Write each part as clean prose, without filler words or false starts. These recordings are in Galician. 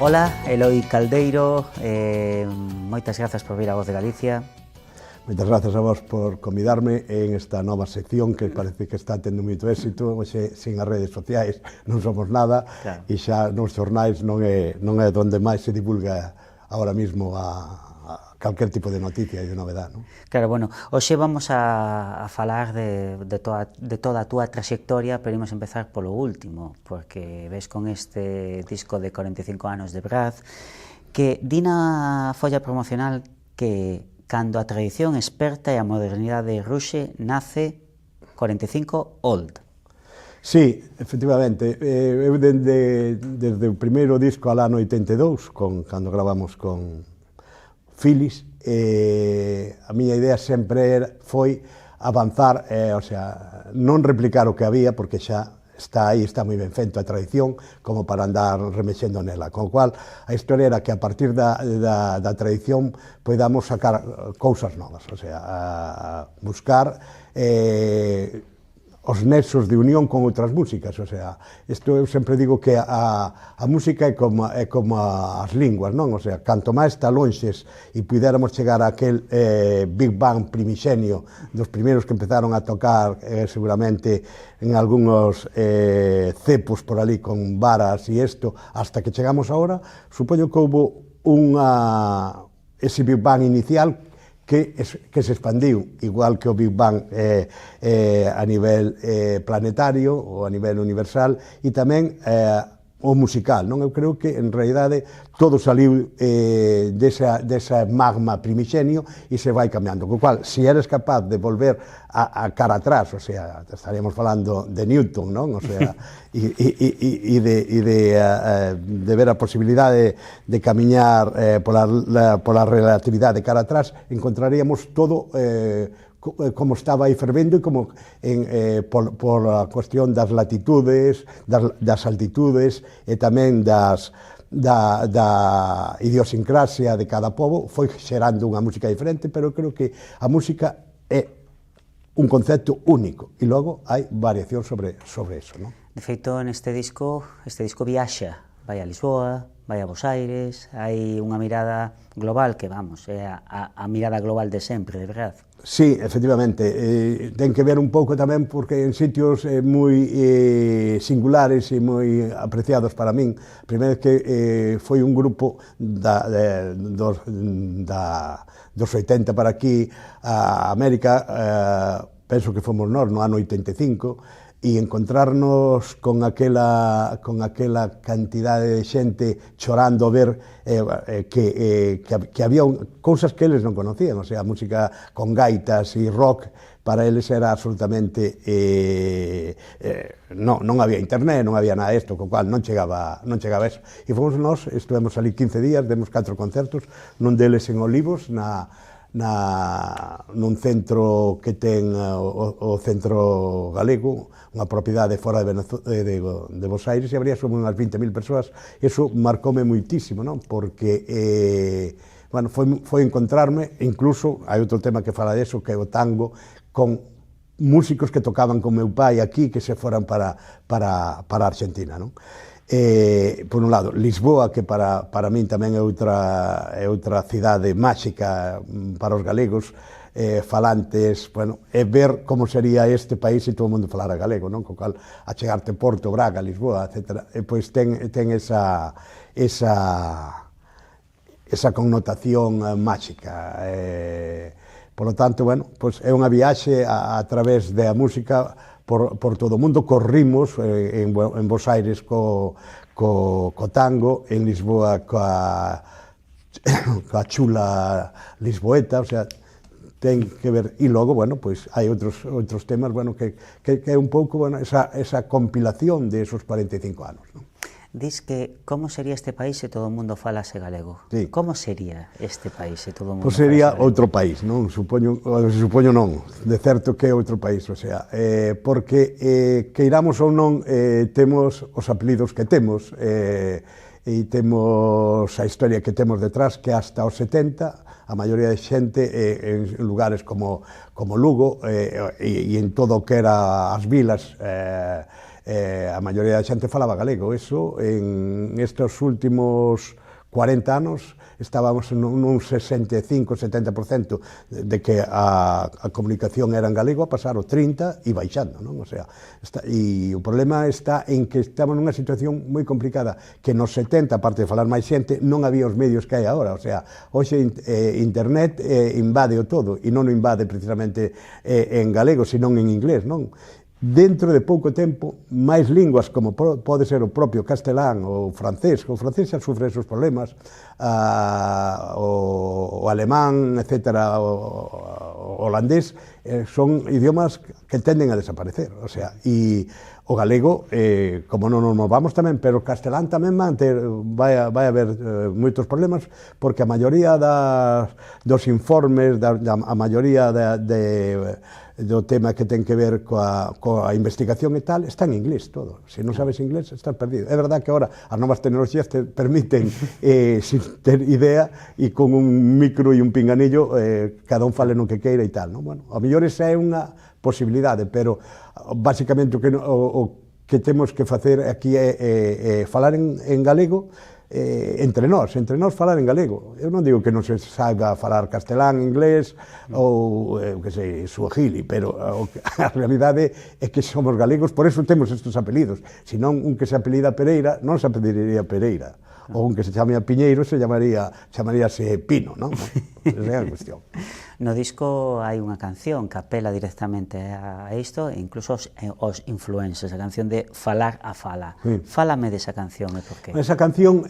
Ola, Eloi Caldeiro, moitas grazas por vir a Voz de Galicia. Moitas grazas a vos por convidarme en esta nova sección que parece que está tendo moito éxito. Oxe, sin as redes sociais non somos nada, claro. E xa nos xornais non é onde máis se divulga ahora mismo a calquer tipo de noticia e de novedade, non? Claro, bueno, hoxe vamos a falar de toda a túa trayectoria, pero imos empezar polo último, porque ves con este disco de 45 anos de Braz, que di na folla promocional que cando a tradición experta e a modernidade ruxe nace 45 Old. Sí, efectivamente, eu desde o primeiro disco alá no 82, cando gravamos con Phyllis, a miña idea sempre foi avanzar, o sea, non replicar o que había, porque xa está aí, está moi ben feito a tradición, como para andar remexendo nela, con o cual a historia era que a partir da tradición podamos sacar cousas novas, o sea, buscar os nexos de unión con outras músicas, o sea, isto eu sempre digo que a música é como as linguas, non? O sea, canto máis está lonxes e puidéramos chegar a aquel Big Bang primixenio dos primeiros que empezaron a tocar seguramente en algúns cepos por ali con varas e isto, hasta que chegamos agora, supoño que houve ese Big Bang inicial que se expandiu, igual que o Big Bang a nivel planetario ou a nivel universal, e tamén o musical, non? Eu creo que, en realidade, todo saliu desa magma primixenio e se vai cambiando, co cual, se eres capaz de volver a cara atrás, o sea, estaríamos falando de Newton, non? O sea, e de ver a posibilidade de camiñar pola relatividade cara atrás, encontraríamos todo como estaba aí fervendo e como por a cuestión das latitudes, das altitudes e tamén da idiosincrasia de cada pobo, foi xerando unha música diferente, pero creo que a música é un concepto único e logo hai variación sobre eso, non? De feito, neste disco viaxa, vai a Lisboa, vai a Bos Aires, hai unha mirada global que, vamos, é a mirada global de sempre, de verdade. Sí, efectivamente, ten que ver un pouco tamén porque en sitios moi singulares e moi apreciados para min. Primeiro que foi un grupo dos 80 para aquí a América, penso que fomos nós no ano 85, e encontrarnos con aquela cantidade de xente chorando a ver que había cousas que eles non conocían, o sea, música con gaitas e rock, para eles era absolutamente non había internet, non había nada disto, co cual non chegaba eso. E fomos nós, estuvemos ali 15 días, demos 4 concertos, nun deles en Olivos, nun centro que ten o Centro Galego, unha propiedade fora de Bos Aires, e habría sobre unhas 20.000 persoas. Iso marcoume moitísimo, non? Porque bueno, foi encontrarme, incluso, hai outro tema que fala deso, que é o tango, con músicos que tocaban con meu pai aquí, que se foran para Argentina, non? Por un lado, Lisboa, que para min tamén é outra cidade máxica para os galegos falantes, bueno, é ver como sería este país se todo o mundo falara galego, non? Co cal, a chegarte Porto, Braga, Lisboa, etc. Pois ten esa connotación máxica. Por lo tanto, bueno, pois é unha viaxe a través da música por todo o mundo. Corrimos en Bos Aires co tango, en Lisboa coa chula lisboeta, o sea, ten que ver, e logo, bueno, pois hai outros temas, bueno, que é un pouco, bueno, esa compilación de esos 45 anos, non? Dis que como sería este país se todo o mundo falase galego. Sí. Como sería este país se todo o mundo falase galego? Pois sería outro país, non? Supoño non, de certo que é outro país, o sea, porque queiramos ou non, temos os apelidos que temos, e temos a historia que temos detrás, que hasta os 70 a maioría de xente en lugares como Lugo e en todo o que era as vilas a maioría da xente falaba galego. Eso, en estes últimos 40 anos, estábamos nun 65-70% de que a comunicación era en galego, a pasar o 30% e baixando, non? O sea, e o problema está en que estamos nunha situación moi complicada, que nos 70, aparte de falar máis xente, non había os medios que hai agora. O sea, hoxe internet invade o todo, e non o invade precisamente en galego, senón en inglés, non? Dentro de pouco tempo, máis linguas como pode ser o propio castelán ou francés, o francés xa sufre esos problemas, o alemán, etc., o holandés, son idiomas que tenden a desaparecer, o sea, e o galego, como non nos vamos tamén, pero o castelán tamén vai haber moitos problemas, porque a maioría dos informes, a maioría do tema que ten que ver coa investigación e tal, está en inglés todo. Se non sabes inglés, estás perdido. É verdad que agora as novas tecnologías te permiten, sin ter idea, e con un micro e un pinganillo, cada un fale no que queira e tal, non? Bueno, a mellor esa é unha posibilidade, pero basicamente o que temos que facer aquí é falar en galego, entre nós falar en galego. Eu non digo que non se saiba falar castelán, inglés ou, que sei, suajili, pero a realidade é que somos galegos, por eso temos estes apelidos. Senón, un que se apelida Pereira non se apelidaría Pereira, ou un que se chame Piñeiro chamaríase Pino, non? Esa é a cuestión. No disco hai unha canción que apela directamente a isto, e incluso os influencers, a canción de Falar a Fala. Fálame desa canción e por qué? Esa canción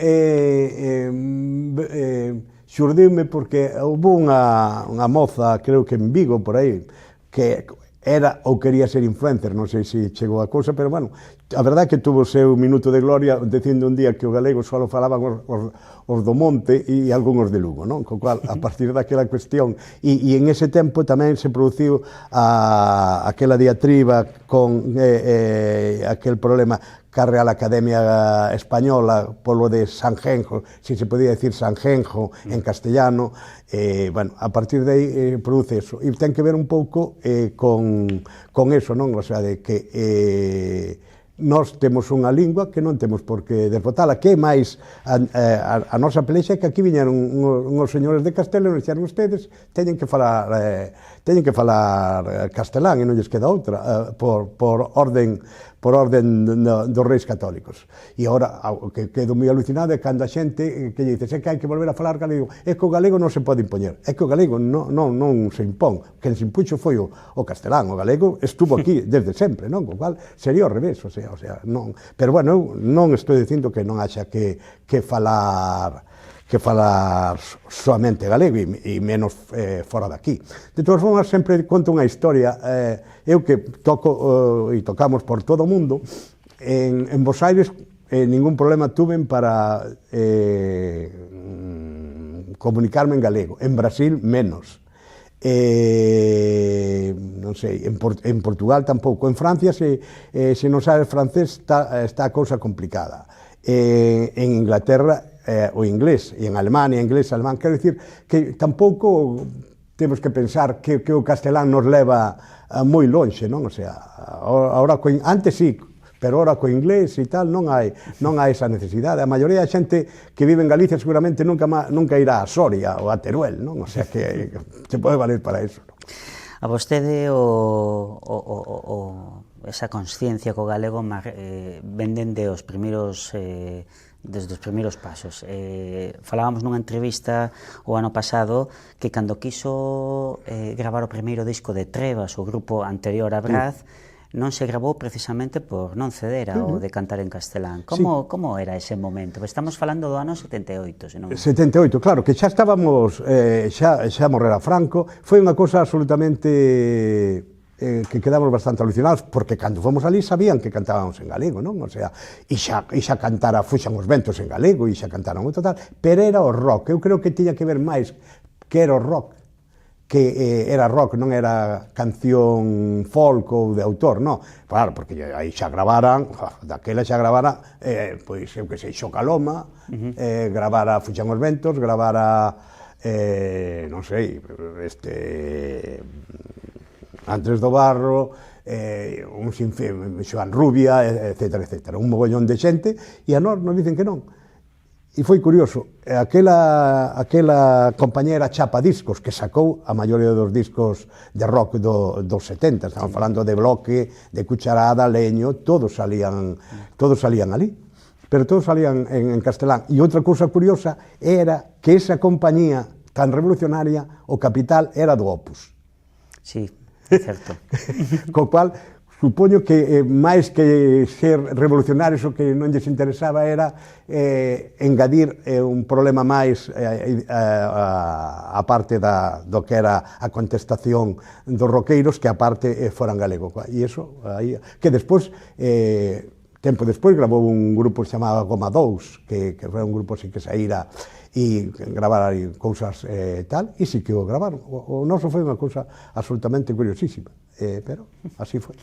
xurdiume porque houve unha moza, creo que en Vigo, por aí, que era ou quería ser influencer, non sei se chegou a cousa, pero, bueno, a verdade é que tuvo o seu minuto de gloria dicindo un día que o galego só falaban os do monte e algúns de Lugo, non? Co cual, a partir daquela cuestión, e en ese tempo tamén se produciu aquela diatriba con aquel problema ca Real Academia Española polo de Sanjenjo, si se podía decir Sanjenjo en castellano. Bueno, a partir de aí produce eso, e ten que ver un pouco con eso, non? O sea, de que nós temos unha lingua que non temos por que desbotala, que é máis a nosa pelexa, que aquí viñeron uns señores de Castelo e nos dixeron: ustedes teñen que falar castelán e non lles queda outra, por orden dos reis católicos. E agora, o que quedo moi alucinado é cando a xente que dices é que hai que volver a falar galego, é que o galego non se pode impoñer, é que o galego non se impón, quen se impuxo foi o castelán, o galego estuvo aquí desde sempre, non? Co cual sería ao revés, o sea, non. Pero, bueno, eu non estou dicindo que non haxa que falar soamente galego e menos fora daqui. De todas formas, sempre conto unha historia. Eu que toco e tocamos por todo o mundo, en Bos Aires ningún problema tuven para comunicarme en galego. En Brasil, menos. Non sei, en Portugal tampouco. En Francia, se non sabes francés, está a cousa complicada. En Inglaterra, o inglés, e en Alemania, inglés, alemán. Quero dicir que tampouco temos que pensar que o castelán nos leva moi lonxe, non? O sea, antes sí, pero ahora co inglés e tal non hai esa necesidade. A maioría da xente que vive en Galicia seguramente nunca irá a Soria ou a Teruel, non? O sea que se pode valer para eso, non? A vostede esa consciencia co galego venden desde os primeiros pasos. Falábamos nunha entrevista o ano pasado que cando quiso gravar o primeiro disco de Trevas, o grupo anterior a Braz, non se grabou precisamente por non ceder ao de cantar en castelán. Como era ese momento? Estamos falando do ano 78, senón... 78, claro, que xa estábamos, xa morrera Franco. Foi unha cosa absolutamente... que quedamos bastante alucinados, porque cando fomos ali sabían que cantábamos en galego, non? O sea, e xa cantara Fuxan os ventos en galego, e xa cantaron moito tal, pero era o rock. Eu creo que tiña que ver máis que era o rock, que era rock, non era canción folk ou de autor, non? Claro, porque aí xa gravaran, daquela xa gravara, pois, eu que sei, Xocaloma, gravara Fuxan os ventos, gravara, non sei, Andrés do Barro, un sinfín, Xoan Rubia, etcétera, etcétera, un mogollón de xente, e a nós nos dicen que non. E foi curioso, aquela compañera Chapa Discos, que sacou a maioría dos discos de rock dos 70, estamos falando de Bloque, de Cucharada, Leño, todos salían ali, pero todos salían en castelán. E outra cousa curiosa era que esa compañía tan revolucionaria, o capital era do Opus. Sí, é certo. Co cual, supoño que máis que ser revolucionarios o que non lles interesaba era engadir un problema máis a parte do que era a contestación dos roqueiros, que a parte foran galego. E iso, que despois, tempo despois, grabou un grupo chamado Goma 2, que foi un grupo así que saíra e gravar aí cousas tal, e sí que o gravaron. O noso foi unha cousa absolutamente curiosísima, pero así foi.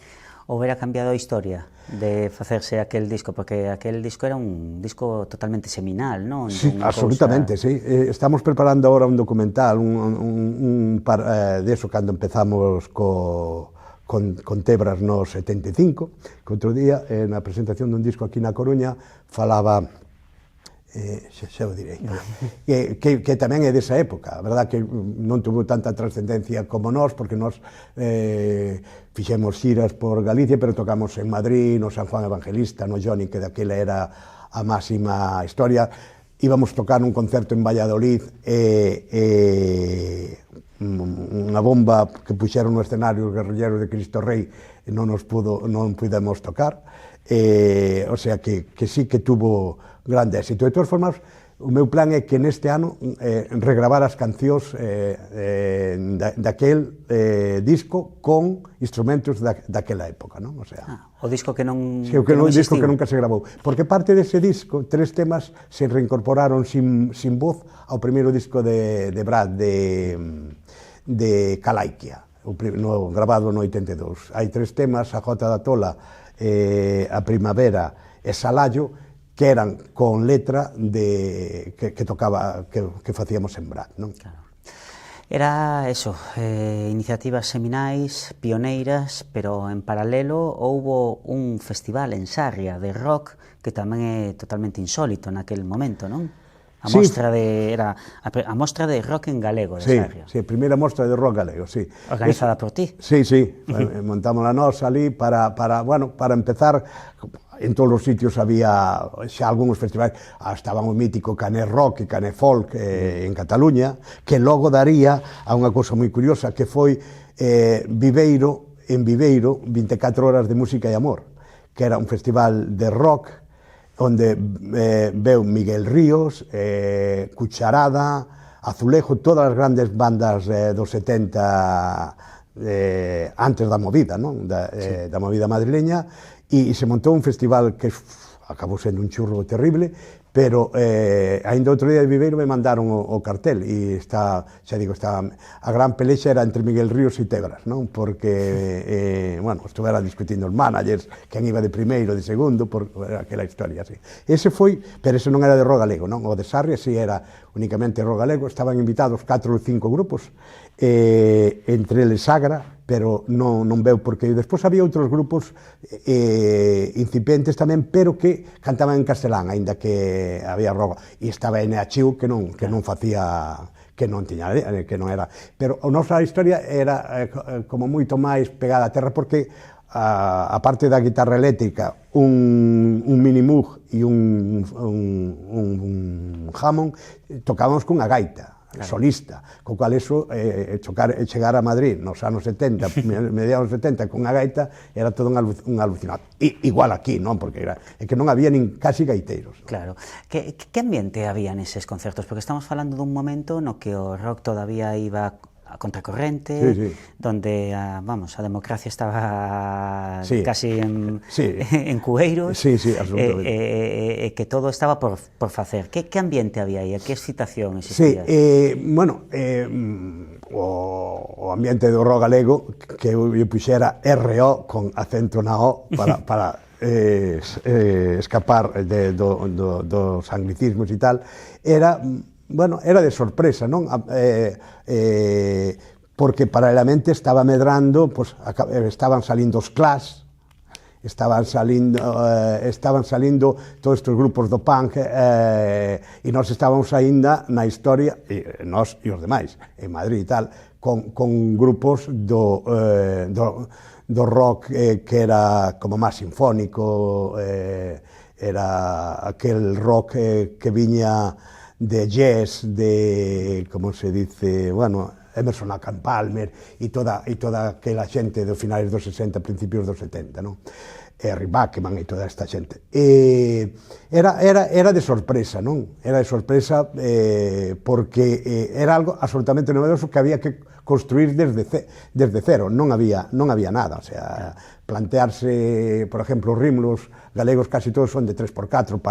Houbera cambiado a historia de facerse aquel disco, porque aquel disco era un disco totalmente seminal, non? Sí, absolutamente, sí. Estamos preparando agora un documental, de eso, cando empezamos con Tebras no 75, que outro día, na presentación dun disco aquí na Coruña, falaba, xa o direi, que tamén é desa época. A verdad que non tuvo tanta trascendencia como nós, porque nós fixemos xiras por Galicia, pero tocamos en Madrid, no San Juan Evangelista, no Johnny, que daquela era a máxima historia. Íbamos tocar un concerto en Valladolid, unha bomba que puxeron no escenario os guerrilleros de Cristo Rei, non pudemos tocar, o sea que sí que tuvo grande éxito. De todas formas, o meu plan é que neste ano regravar as cancións daquel disco con instrumentos daquela época, non? O sea, o disco que non disco que nunca se grabou. Porque parte dese disco, 3 temas se reincorporaron sin voz ao primeiro disco de Brad, de Calaiquia, grabado no 82. Hai 3 temas, A Jota da Tola, A Primavera e Salallo, que eran con letra que facíamos en Brad, non? Claro. Era eso, iniciativas seminais, pioneiras, pero en paralelo houbo un festival en Sarria de rock que tamén é totalmente insólito naquel momento, non? A mostra de rock en galego de Sarria. Sí, a primeira mostra de rock galego, sí. Organizada por ti. Sí, montamos a nós ali para empezar. En todos os sitios había xa algúns festivais, estaban o mítico Cané Rock e Cané Folk en Cataluña, que logo daría a unha cousa moi curiosa, que foi Viveiro, 24 horas de música e amor, que era un festival de rock onde veu Miguel Ríos, Cucharada, Azulejo, todas as grandes bandas dos 70 antes da movida, non? Da movida madrileña, e se montou un festival que acabou sendo un churro terrible, pero ainda outro día de Viveiro me mandaron o cartel, e a gran pelexa era entre Miguel Ríos e Tebras, non? Porque, estuveran discutindo os managers, quen iba de primeiro, de segundo, por aquela historia, así. Ese foi, pero ese non era de rock galego, non? O de Sarria si era únicamente rock galego, estaban invitados 4 ou 5 grupos, entre eles Sagra, pero non veu, porque despois había outros grupos incipientes tamén, pero que cantaban en castelán, aínda que había rock, e estaba NHU que non facía, que non era, pero a nosa historia era como moito máis pegada a terra, porque a parte da guitarra eléctrica, un Mini Moog e un Hammond, tocábamos cunha gaita solista, co cual eso, chegar a Madrid nos anos 70, mediados 70, con a gaita, era todo un alucinado. Igual aquí, non? Porque é que non había nin casi gaiteiros. Claro. Que ambiente había neses concertos? Porque estamos falando dun momento no que o rock todavía iba a contracorrente, donde a democracia estaba casi en cueiros, e que todo estaba por facer. Que ambiente había aí? Que excitación existía? O ambiente do rock galego, que eu puxera RO con acento na O para escapar dos anglicismos e tal, era de sorpresa, non? porque paralelamente estaba medrando, pues, estaban salindo os Clash, estaban salindo todos estes grupos do punk, e nós estábamos aínda na historia, nós e os demais, en Madrid e tal, con grupos do rock que era como máis sinfónico, era aquel rock que viña de jazz, de, como se dice, bueno, Emerson Lake and Palmer e toda aquela xente dos finais dos 60, principios dos 70, non? Rick Wakeman e toda esta xente. Era de sorpresa, non? Era de sorpresa porque era algo absolutamente novedoso que había que construir desde cero, non había nada, o sea, plantearse, por exemplo, os ritmos galegos casi todos son de 3x4,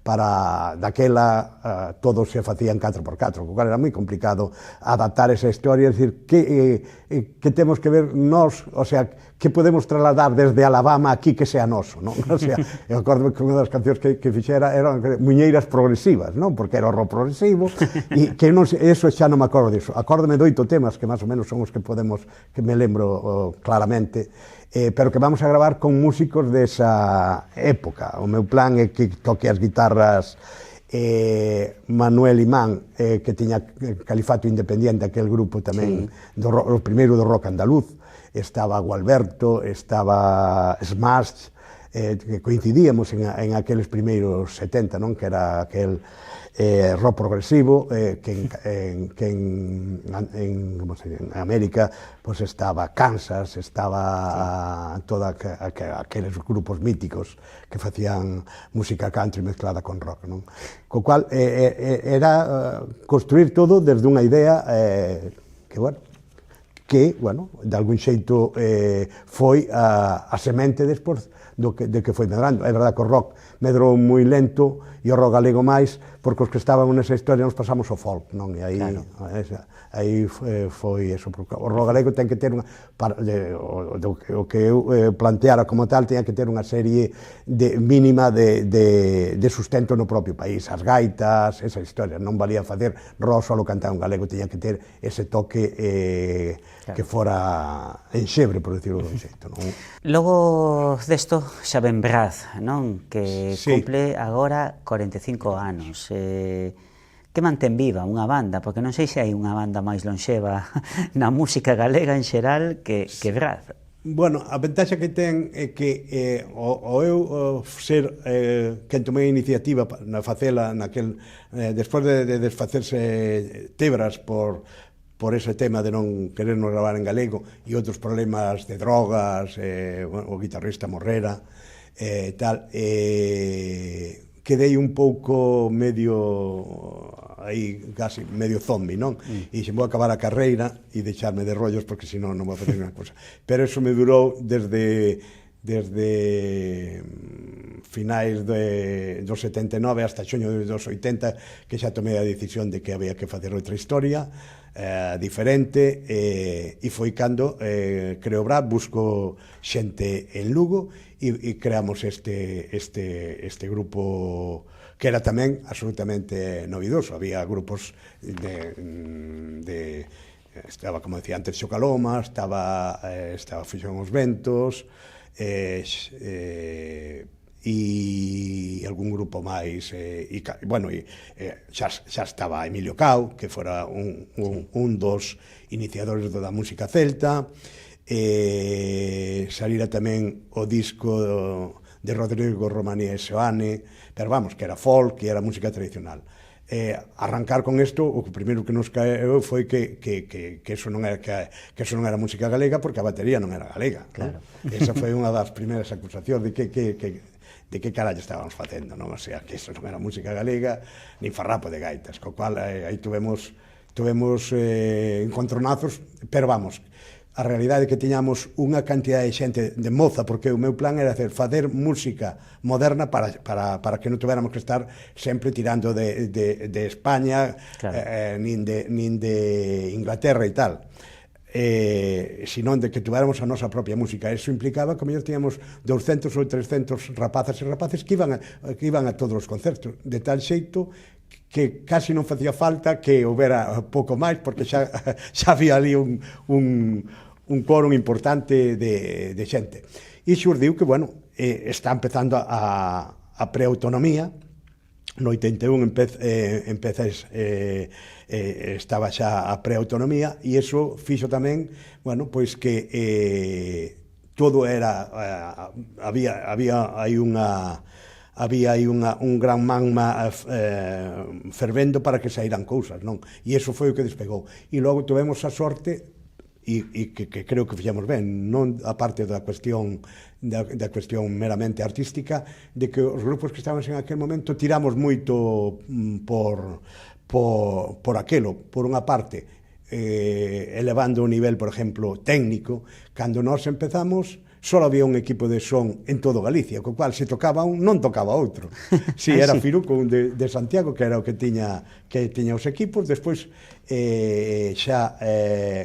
para daquela todos se facían 4x4, o cual era moi complicado adaptar esa historia, é dicir, que temos que ver nós, o sea, que podemos trasladar desde Alabama aquí que sea noso, non? O sea, eu acordo que unha das cancións que fixera eran muñeiras progresivas, non? Porque era o rock progresivo, e que non, eso xa non me acordo disso. Acórdome de 8 temas que máis ou menos son os que me lembro claramente, pero que vamos a gravar con músicos desa época. O meu plan é que toque as guitarras Manuel Imán, que tiña Califato Independiente, aquel grupo tamén, o primeiro do rock andaluz, estaba Gualberto, estaba Smash, que coincidíamos en aqueles primeiros 70, non? Que era aquel rock progresivo, que en América pues estaba Kansas, estaba toda aqueles grupos míticos que facían música country mezclada con rock, non? Co cual era construir todo desde unha idea que, bueno, de algún xeito foi a semente despois de que foi medrando. É verdade que o rock medrou moi lento e o rock galego máis, porque os que estaban nesa historia nos pasamos ao folk, non? E aí, claro, aí foi eso, porque o rock galego ten que ter unha, o que eu planteara como tal, ten que ter unha serie mínima de sustento no propio país, as gaitas, esa historia, non valía facer rock solo cantar un galego, tiña que ter ese toque que fora enxebre, por decirlo dun xeito, non? Logo desto xa ven Braz, non? Que cumple agora 45 anos. Que mantén viva unha banda? Porque non sei se hai unha banda máis lonxeva na música galega en xeral que Braz. Bueno, a ventaxa que ten é que eu ser quen tomei a iniciativa na facela naquel, despois de desfacerse Tebras por ese tema de non querernos gravar en galego e outros problemas de drogas, o guitarrista morrera, tal, quedei un pouco medio aí, casi medio zombi, non? E xe vou acabar a carreira e deixarme de rollos porque senón non vou facer unha cosa. Pero eso me durou desde finais dos 79 hasta xoño dos 80, que xa tomei a decisión de que había que facer outra historia diferente, e foi cando creo Braz, busco xente en Lugo e creamos este grupo que era tamén absolutamente novidoso. Había grupos estaba, como decía antes, Xocaloma, estaba Fixón os Ventos, e algún grupo máis, bueno, xa estaba Emilio Cao, que fora un dos iniciadores da música celta, salira tamén o disco de Rodrigo Romanía e Seoane, pero vamos, que era folk e era música tradicional. Arrancar con isto, o primeiro que nos caeu foi que eso non era música galega, porque a batería non era galega. Claro. Esa foi unha das primeiras acusacións de que carallo estábamos facendo, non? O sea, que eso non era música galega, nin farrapo de gaitas, co cual aí tuvemos encontronazos, pero vamos, a realidade é que tiñamos unha cantidad de xente de moza, porque o meu plan era facer música moderna para que non tuviéramos que estar sempre tirando de España, claro, nin de Inglaterra e tal, senón de que tuviéramos a nosa propia música. Eso implicaba que mellor tiñamos 200 ou 300 rapazas e rapaces que iban a todos os concertos, de tal xeito que casi non facía falta que houbera pouco máis, porque xa había ali un quórum importante de xente. E xurdiu que, bueno, está empezando a preautonomía. No 81 estaba xa a preautonomía, e iso fixo tamén, bueno, pois que todo era, había aí un gran magma fervendo para que saíran cousas, non? E iso foi o que despegou. E logo tivemos a sorte, e que creo que fixemos ben, non a parte da cuestión meramente artística, de que os grupos que estábamos en aquel momento tiramos moito por aquelo, por unha parte, elevando o nivel, por exemplo, técnico. Cando nós empezamos, só había un equipo de son en todo Galicia, co cual se tocaba un, non tocaba outro. Si, era Firuco, un de Santiago, que era o que tiña os equipos. Despois xa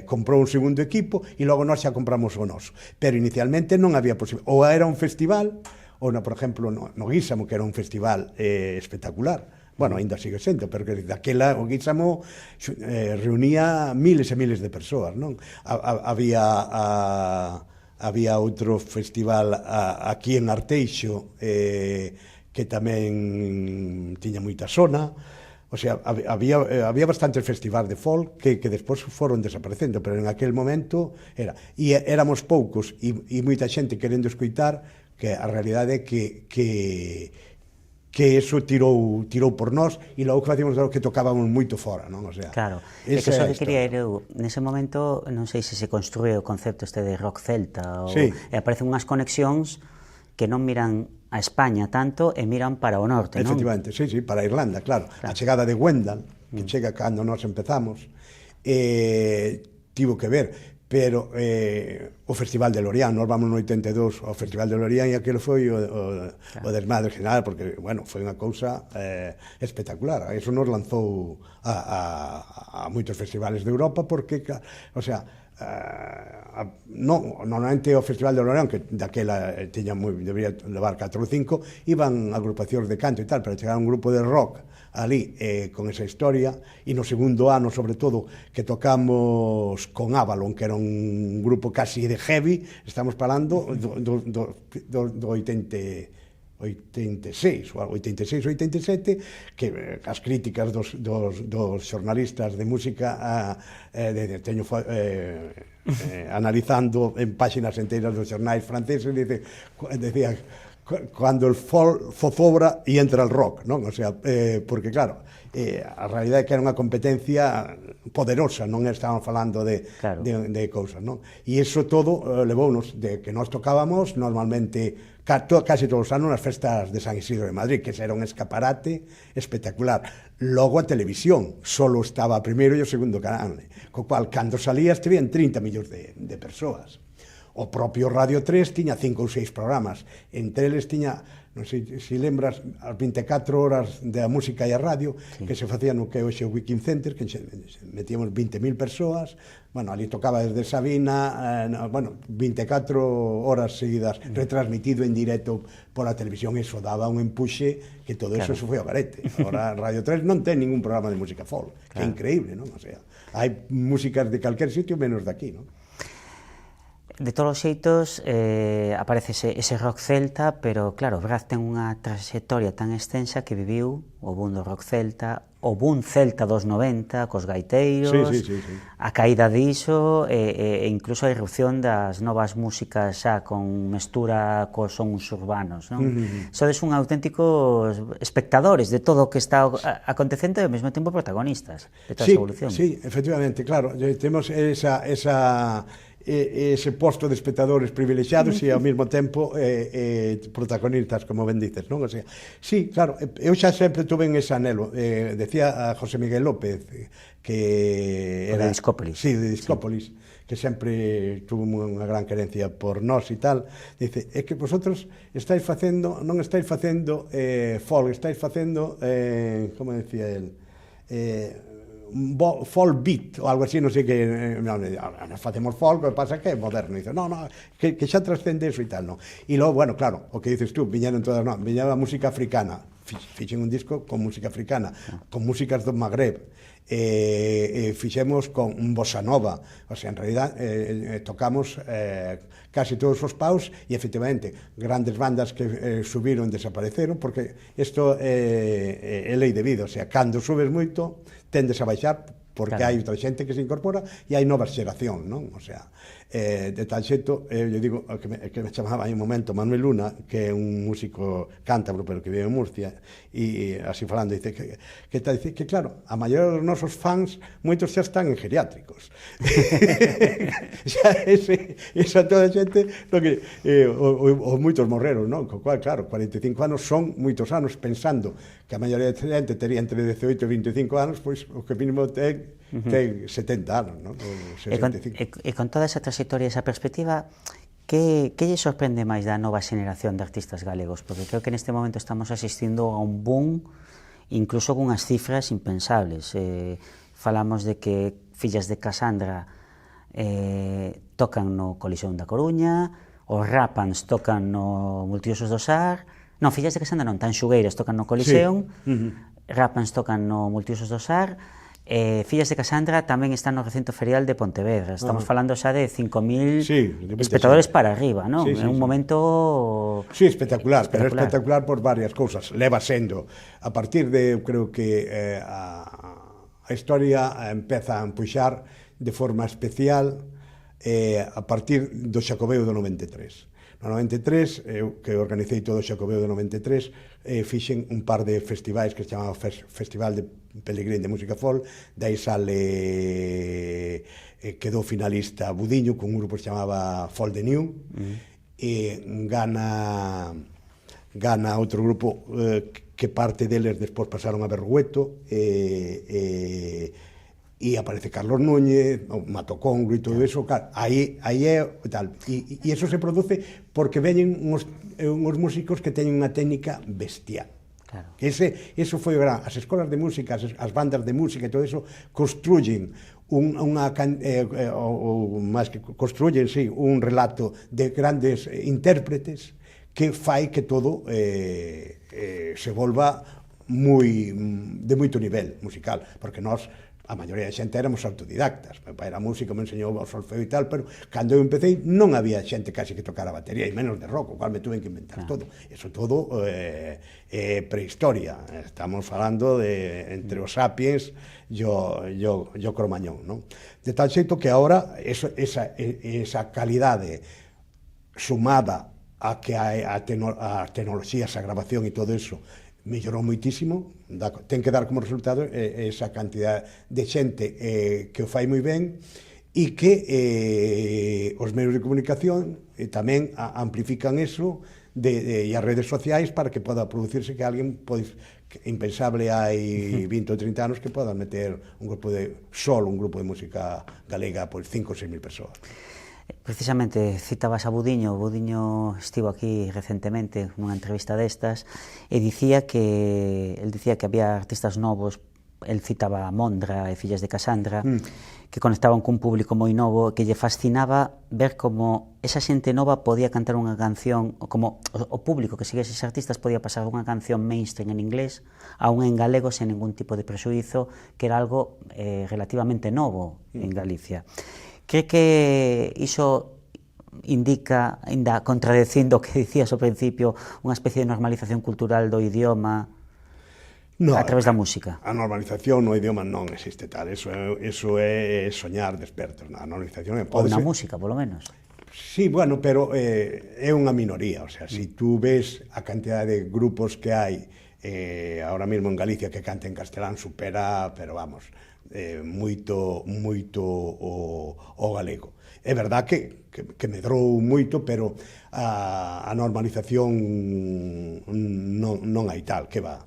comprou un segundo equipo, e logo nós xa compramos o noso. Pero inicialmente non había posibilidad. Ou era un festival, ou, por exemplo, no Guísamo, que era un festival espectacular. Bueno, ainda sigue sendo, pero que daquela o Guísamo reunía miles e miles de persoas, non? Había outro festival aquí en Arteixo que tamén tiña moita sona. O sea, había bastantes festivais de folk que despois foron desaparecendo, pero en aquel momento era. E éramos poucos e moita xente querendo escoitar, que a realidade é que eso tirou por nós, e logo que facíamos que tocábamos moito fora, non? O sea, claro, é que só que quería ir eu, nese momento, non sei se construe o concepto este de rock celta, e aparecen unhas conexións que non miran a España tanto e miran para o norte, non? Efectivamente, sí, para Irlanda, claro. A chegada de Gwendal, que chega cando nós empezamos, tivo que ver, pero o Festival de Lorient, nós vamos no 82 ao Festival de Lorient, e aquilo foi o desmadre general, porque, bueno, foi unha cousa espectacular. Eso nos lanzou a moitos festivales de Europa, porque, o sea, normalmente o Festival de Lorient, que daquela debería levar 4 ou 5, iban agrupacións de canto e tal, pero chegar un grupo de rock ali con esa historia. E no segundo ano, sobre todo, que tocamos con Avalon, que era un grupo casi de heavy, estamos falando do 86 ou 87, que as críticas dos xornalistas de música teño analizando en páxinas enteiras dos xornais franceses, decía cando el folk zozobra e entra el rock, non? O sea, porque claro, a realidade é que era unha competencia poderosa, non estábamos falando de cousas, non? E iso todo levounos de que nós tocábamos normalmente casi todos os anos nas festas de San Isidro de Madrid, que era un escaparate espectacular. Logo a televisión, solo estaba o primeiro e o segundo canal, co cual, cando salías, te vían 30 millóns de persoas. O propio Radio 3 tiña 5 ou 6 programas, entre eles tiña, non sei se lembras, as 24 horas da música e a radio, que se facían no que hoxe o Wiking Center, que metíamos 20.000 persoas, bueno, ali tocaba desde Sabina, bueno, 24 horas seguidas, retransmitido en directo pola televisión. Eso daba un empuxe que todo eso foi ao garete. Agora Radio 3 non ten ningún programa de música folk, que é increíble, non? O sea, hai músicas de calquer sitio menos daqui, non? De todos os xeitos, aparece ese rock celta, pero claro, Braz ten unha trayectoria tan extensa que viviu o boom do rock celta, o boom celta dos 90, cos gaiteiros, a caída diso, e incluso a irrupción das novas músicas xa con mestura cos sons urbanos, non? Sodes un auténticos espectadores de todo o que está acontecendo e ao mesmo tempo protagonistas de toda esa evolución. Sí, efectivamente, claro, temos ese posto de espectadores privilexiados e ao mesmo tempo protagonistas, como ben dices, non? O sea, sí, claro, eu xa sempre tuve en ese anhelo. Decía a José Miguel López, que era... de Discópolis. Sí, de Discópolis, que sempre tuvo unha gran querencia por nós e tal. Dice, é que vosotros non estáis facendo folk, estáis facendo, como decía el, folk beat ou algo así, non sei que facemos folk, o que pasa que é moderno. Dice, no, que xa trascende eso e tal, non? E logo, bueno, claro, o que dices tú, viñeron todas, non, viñera a música africana, fixen un disco con música africana, con músicas do Magreb, fixemos con bossa nova, o sea, en realidad tocamos casi todos os paus e efectivamente grandes bandas que subiron desapareceron porque isto é lei de vida, o sea, cando subes moito tendes a baixar porque hai outra xente que se incorpora e hai novas xeracións, non? O sea, de tal xeito, eu digo, que me chamaba aí un momento Manuel Luna, que é un músico cántabro, pero que vive en Murcia, e así falando, dice que claro, a maior dos nosos fans, moitos xa están en geriátricos. Xa esa toda a xente, os moitos morreron, non? Co cual, claro, 45 anos son moitos anos, pensando que a maioría de xente tería entre 18 e 25 anos, pois o que mínimo ten 70 anos, non? E con toda esa trayectoria, esa perspectiva, que lle sorprende máis da nova xeneración de artistas galegos? Porque creo que neste momento estamos asistindo a un boom, incluso con unhas cifras impensables. Falamos de que Fillas de Casandra tocan no Coliseo da Coruña, os Rapans tocan no Multiusos do Sar, non, Fillas de Casandra non, Tanxugueiras tocan no Coliseo, Rapans tocan no Multiusos do Sar, Fillas de Casandra tamén está no recinto ferial de Pontevedra. Estamos falando xa de 5.000 espectadores para arriba, non? É un momento... Sí, espectacular, pero espectacular por varias cousas. Leva sendo, a partir de, creo que a historia empeza a empuxar de forma especial a partir do Xacobeo do 93. No 93, eu que organicei todo o Xacobeo do 93, fixen un par de festivais que se chamaba Festival de Pelegrín de Música Folk, dai sale quedou finalista Budiño con un grupo que se chamaba Folk de New, e gana outro grupo que parte deles despois pasaron a Berrueto, e aparece Carlos Núñez, Matocongro e todo eso, claro, aí é tal, e eso se produce porque veñen uns músicos que teñen unha técnica bestial. Claro. Eso foi o gran. As escolas de música, as bandas de música e todo eso construyen un relato de grandes intérpretes que fai que todo se volva de moito nivel musical, porque nós a maioría da xente éramos autodidactas. Meu pai era músico, me enseñou o solfeo e tal, pero cando eu empecé non había xente casi que tocara batería, e menos de rock, o cual me tuve que inventar todo. Eso todo é prehistoria. Estamos falando de entre os sapiens e o cromañón, non? De tal xeito que agora esa calidade sumada a que a tecnoloxías, a grabación e todo eso mellorou moitísimo, ten que dar como resultado esa cantidad de xente que o fai moi ben e que os medios de comunicación tamén amplifican eso e as redes sociais para que poda producirse que alguén, pois, impensable hai 20 ou 30 anos que poda meter un grupo de música galega por 5 ou 6 mil persoas. Precisamente citabas a Budiño. Budiño estivo aquí recentemente nunha entrevista destas e dicía que había artistas novos, el citaba a Mondra e Fillas de Casandra, que conectaban cun público moi novo, que lle fascinaba ver como esa xente nova podía cantar unha canción, como o público que sigue eses artistas podía pasar unha canción mainstream en inglés a unha en galego sen ningún tipo de presuizo, que era algo relativamente novo en Galicia. Cree que iso indica, ainda contradecindo o que dicías ao principio, unha especie de normalización cultural do idioma a través da música? A normalización no idioma non existe tal, eso é soñar despertos. A normalización ou na música, polo menos. Sí, bueno, pero é unha minoría, o sea, se tú ves a cantidade de grupos que hai ahora mesmo en Galicia que canta en castelán supera, pero vamos, moito o galego. É verdad que medrou moito, pero a normalización non hai tal, que va.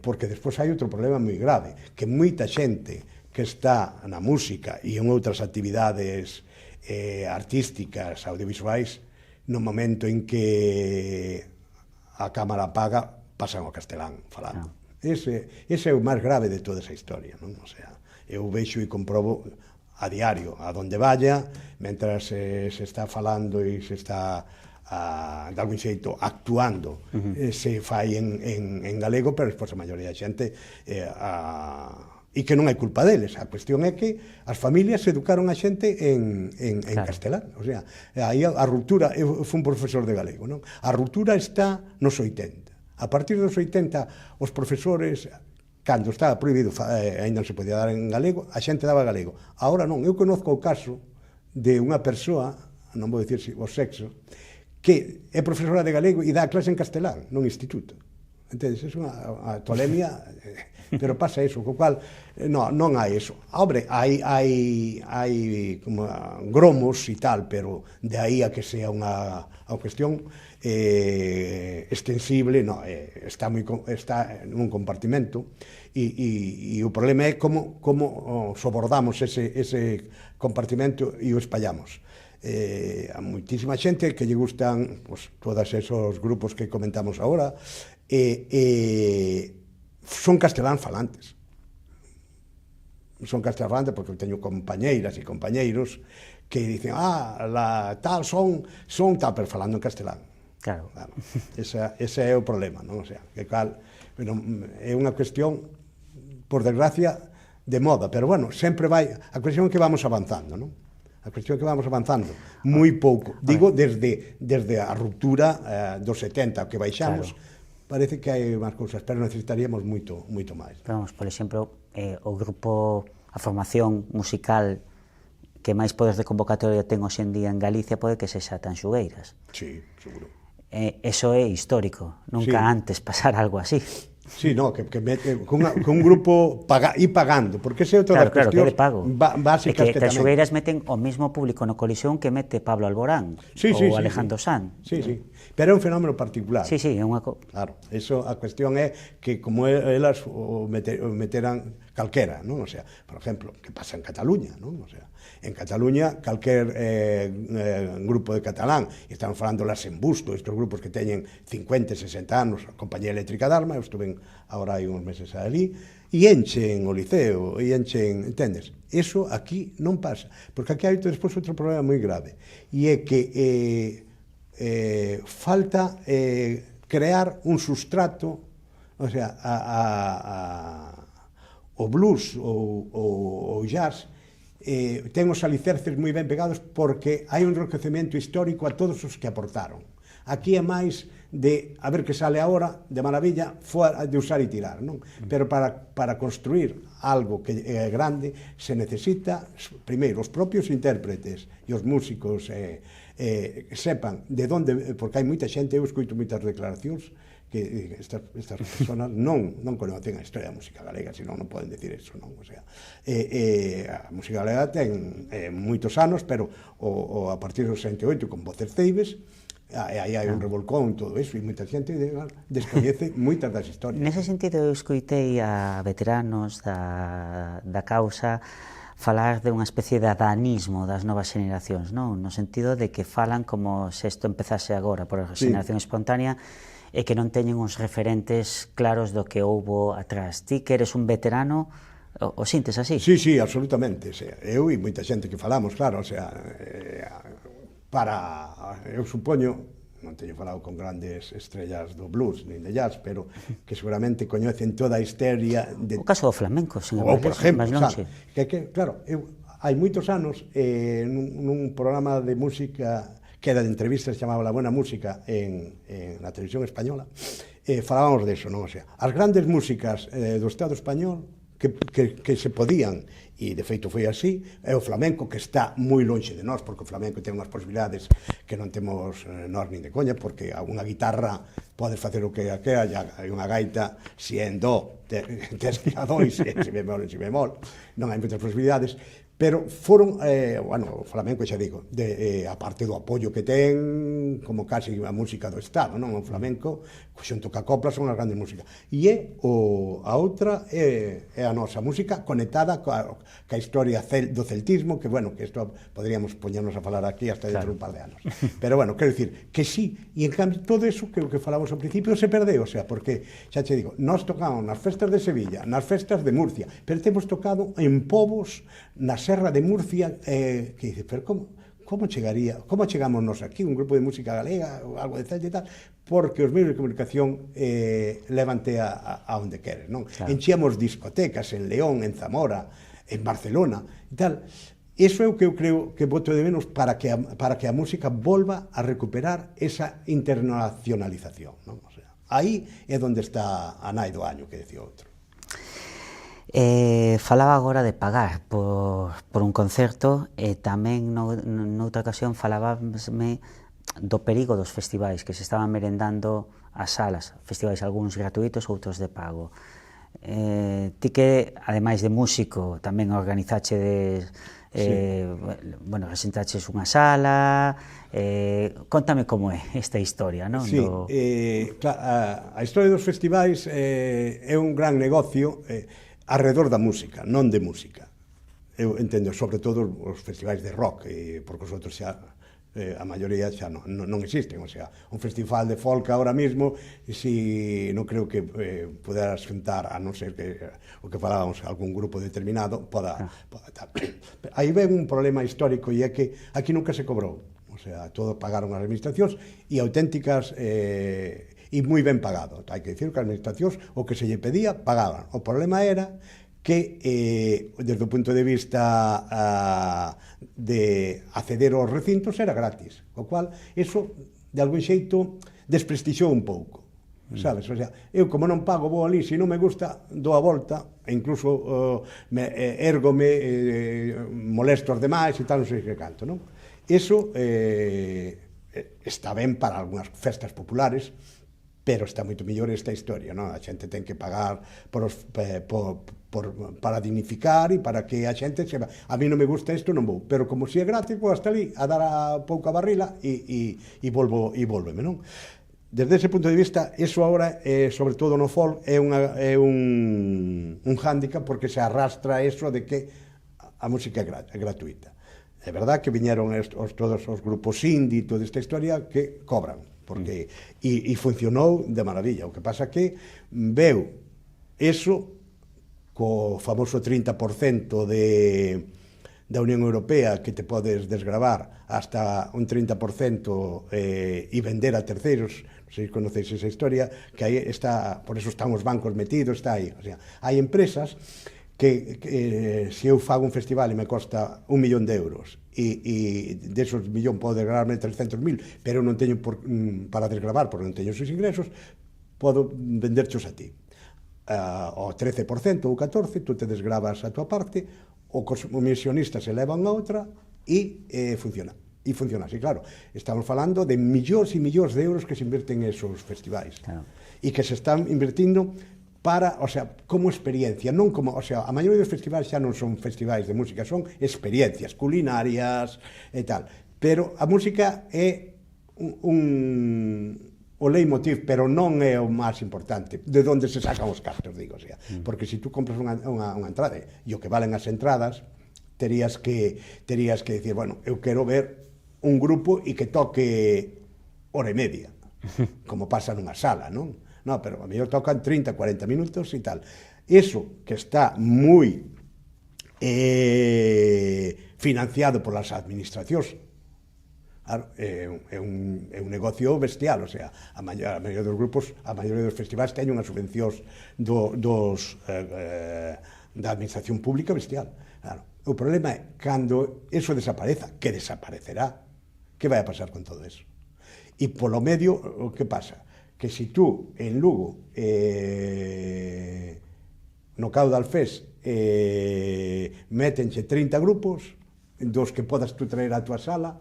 Porque despois hai outro problema moi grave, que moita xente que está na música e en outras actividades artísticas, audiovisuais, no momento en que a cámara apaga, pasan ao castelán falando. Ese é o máis grave de toda esa historia, non? O sea, eu vexo e comprobo a diario, a donde vaya, mentras se está falando e se está de algún xeito actuando se fai en galego, pero despois a maioría da xente e que non é culpa deles, a cuestión é que as familias educaron a xente en castelán, o sea, aí a ruptura, eu fui un profesor de galego, non? A ruptura está nos 80, a partir dos 80 os profesores, cando estaba prohibido, ainda non se podía dar en galego, a xente daba galego, agora non. Eu conozco o caso de unha persoa, non vou dicir o sexo, que é profesora de galego e dá clase en castelán nun instituto. Entendes? É unha tolemia, pero pasa iso, co cual non hai iso. Hombre, hai como gromos e tal, pero de aí a que sea unha cuestión extensible, está nun compartimento, e o problema é como sobordamos ese compartimento e o espallamos. A moitísima xente que lle gustan todos esos grupos que comentamos agora son castelán falantes. Son castelán falantes porque teño compañeiras e compañeiros que dicen, tal, son tal, pero falando en castelán. Claro. Ese é o problema, non? O sea, que é unha cuestión, por desgracia, de moda, pero bueno, sempre vai, a cuestión é que vamos avanzando, non? A cuestión é que vamos avanzando moi pouco. Digo, desde a ruptura dos 70 que baixamos, parece que hai máis cousas, pero necesitaríamos moito máis. Pero vamos, por exemplo, o grupo, a formación musical que máis podes de convocatoria ten hoxe en día en Galicia pode que sexa Tanxugueiras. Sí, seguro. Eso é histórico, nunca antes pasar algo así. Sí, no, que un grupo pagando, porque ese é outra das cuestións básicas que tamén. Tanxugueiras meten o mesmo público no Colisión que mete Pablo Alborán ou Alejandro Sanz. Sí, pero é un fenómeno particular. Sí, é unha... Claro, a cuestión é que como elas o meteran calquera, non? O sea, por exemplo, que pasa en Cataluña, non? O sea, en Cataluña, calquer grupo de catalán, e estamos falando las Embusto, estes grupos que teñen 50, 60 anos, a Compañía Eléctrica de Arma, eu estuve agora hai uns meses ali, e enchen o liceo, e enchen, entendes? Eso aquí non pasa, porque aquí hai despois outro problema moi grave, e é que falta crear un sustrato, o sea, o blues ou o jazz, ten os alicerces moi ben pegados porque hai un recoñecemento histórico a todos os que aportaron. Aquí é máis de a ver que sale agora, de maravilla, de usar e tirar, non? Pero para construir algo que é grande se necesita, primeiro, os propios intérpretes e os músicos sepan de onde, porque hai moita xente, eu escoito moitas declaracións que estas personas non conocen a historia da música galega, senón non poden decir eso, non? O sea, a música galega ten moitos anos, pero a partir dos 68 con Voces Ceibes, aí hai un revolcón, todo eso, e moita xente descoñece moitas das historias. Nese sentido, eu escoitei a veteranos da causa falar de unha especie de adanismo das novas xeneracións, non? No sentido de que falan como se isto empezase agora, por a xeneración espontánea, e que non teñen uns referentes claros do que houbo atrás. Ti que eres un veterano, o sintes así? Sí, absolutamente. Eu e moita xente que falamos, claro, o sea, eu supoño, non teño falado con grandes estrellas do blues nin de jazz, pero que seguramente coñecen toda a historia de... O caso do flamenco, sen ou, por exemplo, claro, hai moitos anos nun programa de música que era de entrevistas, chamaba La Buena Música na televisión española, falábamos de eso, non? O sea, as grandes músicas do Estado español que se podían, e de feito foi así, é o flamenco, que está moi lonxe de nós, porque o flamenco ten unhas posibilidades que non temos nós nin de coña, porque unha guitarra podes facer o que quera, hai unha gaita, si en do, tes que a dois, si bemol, non hai moitas posibilidades, pero foron, o flamenco xa digo, a parte do apoio que ten, como casi a música do Estado, non? O flamenco, xunto ca copla, son as grandes músicas. E a outra é a nosa música conectada ca historia do celtismo, que, bueno, que isto poderíamos poñernos a falar aquí hasta dentro de un par de anos. Pero, bueno, quero dicir, que sí, e en cambio, todo eso que falamos ao principio se perdeu, o sea, porque, xa che digo, nós tocamos nas festas de Sevilla, nas festas de Murcia, pero temos tocado en povos, nas Serra de Murcia, que dice, pero como como chegamos nos aquí, un grupo de música galega, ou algo de Celta e tal, porque os medios de comunicación levante a onde queres, non? Claro. Enchíamos discotecas en León, en Zamora, en Barcelona e tal. Iso é o que eu creo que boto de menos para que a música volva a recuperar esa internacionalización, non? O sea, aí é onde está a nai do año, que decía outro. Falaba agora de pagar por un concerto e tamén noutra ocasión falábame do perigo dos festivais, que se estaban merendando as salas, festivais algúns gratuitos, outros de pago. Ti que, ademais de músico, tamén organizachedes, bueno, resentaches unha sala, contame como é esta historia, non? Sí, a historia dos festivais é un gran negocio arredor da música, non de música. Eu entendo, sobre todo os festivais de rock, porque os outros xa, a maioría xa non existen, o sea, un festival de folk ahora mismo, si non creo que poderas juntar, a non ser que o que falábamos, algún grupo determinado, poda tal. Aí ven un problema histórico e é que aquí nunca se cobrou, o sea, todo pagaron as administracións e auténticas e moi ben pagado. Hai que dicir que as administracións o que se lle pedía pagaban. O problema era que desde o punto de vista de acceder aos recintos era gratis, o cual eso de algún xeito desprestixou un pouco, sabes? O sea, eu como non pago vou ali, se non me gusta dou a volta e incluso érgome, molesto os demais e tal, non sei que canto, non? Eso está ben para algunhas festas populares, pero está moito mellor esta historia, non? A xente ten que pagar para dignificar e para que a xente se va. A mí non me gusta isto, non vou, pero como si é gratis, vou hasta ali a dar a pouca barrila e volveme, non? Desde ese punto de vista, eso agora, sobre todo no folk, é un hándicap porque se arrastra eso de que a música é gratuita. É verdad que viñeron todos os grupos indie, toda esta historia, que cobran, porque e funcionou de maravilla. O que pasa que veu eso co famoso 30% da Unión Europea que te podes desgravar hasta un 30% e vender a terceiros. Non sei se conocéis esa historia, que aí está, por eso están os bancos metidos, está aí. O sea, hai empresas que se eu fago un festival e me costa 1 millón de euros e desos millón podo desgravarme 300.000, pero eu non teño para desgravar porque non teño os ingresos, podo venderchos a ti ao 13% ou 14%, tú te desgravas a tua parte, o comisionista se leva unha outra e funciona. E funciona así, claro. Estamos falando de millóns e millóns de euros que se inverten en esos festivais. Claro. E que se están invertindo para, o sea, como experiencia, non como, o sea, a maioría dos festivais xa non son festivais de música, son experiencias culinarias e tal. Pero a música é o leitmotiv, pero non é o máis importante, de onde se sacan os cartos, digo, o sea, porque se tú compras unha entrada e o que valen as entradas, terías que decir, bueno, eu quero ver un grupo e que toque hora e media, como pasa nunha sala, non? No, pero a mellor tocan 30, 40 minutos e tal. Eso que está moi financiado polas administracións, é un negocio bestial, o sea, a maioría dos grupos, a maioría dos festivais teñen unhas subvencións da administración pública bestial. Claro. O problema é, cando eso desapareza, que desaparecerá, que vai a pasar con todo eso? E polo medio, o que pasa? Que se tú, en Lugo, no Caudal Fest, métenche 30 grupos, dos que podas tú traer a tua sala,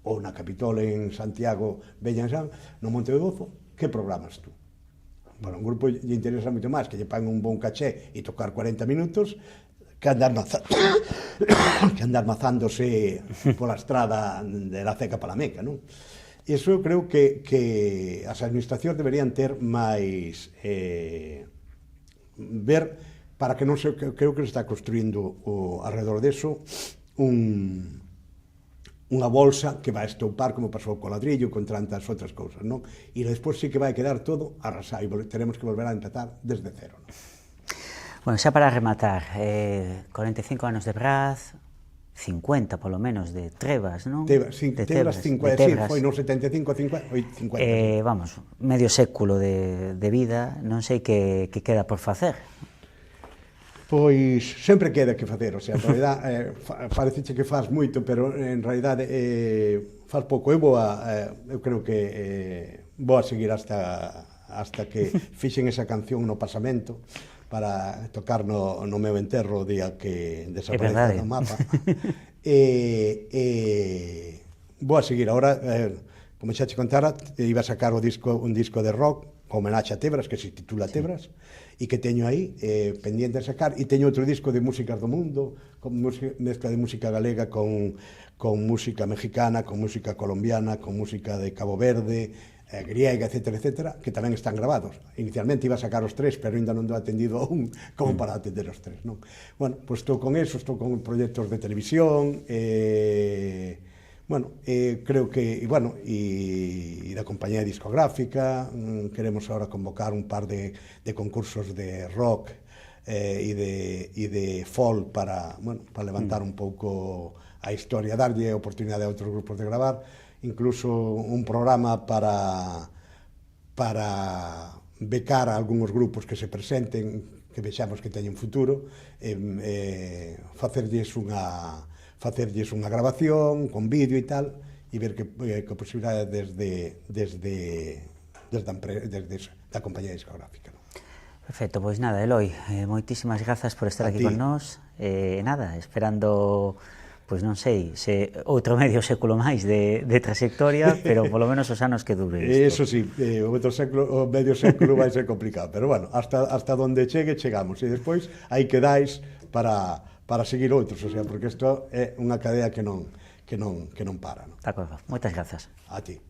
ou na Capitol en Santiago, Bellansán, no Monte de Dozo, que programas tú? Bueno, un grupo lle interesa moito máis que lle paguen un bon caché e tocar 40 minutos que andar mazándose pola estrada de la Ceca para la Meca, non? Iso eu creo que as administracións deberían ter máis ver para que non se, creo que se está construindo alrededor deso unha bolsa que vai estoupar como pasou co ladrillo, con tantas outras cousas, non? E despois sí que vai quedar todo arrasado e teremos que volver a empezar desde cero, non? Bueno, xa para rematar, 45 anos de Braz, 50, polo menos, de Tebas, non? Tebas, sí, Tebas 50, sí, foi no 75, 50, 50. Vamos, medio século de vida, non sei que queda por facer. Pois sempre queda que facer, o sea, en realidad parece que faz moito, pero en realidad faz pouco. Eu creo que vou a seguir hasta que fixen esa canción no pasamento para tocar no meu enterro o día que desaparece do mapa. Vou a seguir. Ahora, como xa te contara, iba a sacar un disco de rock con homenaxe a Tebras, que se titula Tebras, e que teño aí pendiente de sacar, e teño outro disco de músicas do mundo, con mezcla de música galega con música mexicana, con música colombiana, con música de Cabo Verde, griega, etcétera, que tamén están grabados. Inicialmente iba a sacar os tres, pero ainda non do atendido aún como para atender os tres, non? Bueno, pois estou con eso, estou con proxectos de televisión, creo que, e da compañía discográfica, queremos ahora convocar un par de concursos de rock e de folk para levantar un pouco a historia, darlle oportunidade a outros grupos de gravar, incluso un programa para becar a algúns grupos que se presenten, que vexamos que teñen futuro, facerlles unha grabación con vídeo e tal, e ver que posibilidade desde a compañía discográfica. Perfecto, pois nada, Eloi, moitísimas grazas por estar aquí con nós, nada, esperando, pois non sei, se outro medio século máis de trayectoria, pero polo menos os anos que dure isto. Eso sí, o medio século vai ser complicado, pero bueno, hasta donde chegamos, e despois aí quedáis para seguir outros, o sea, porque isto é unha cadea que non para. De acordo, moitas grazas. A ti.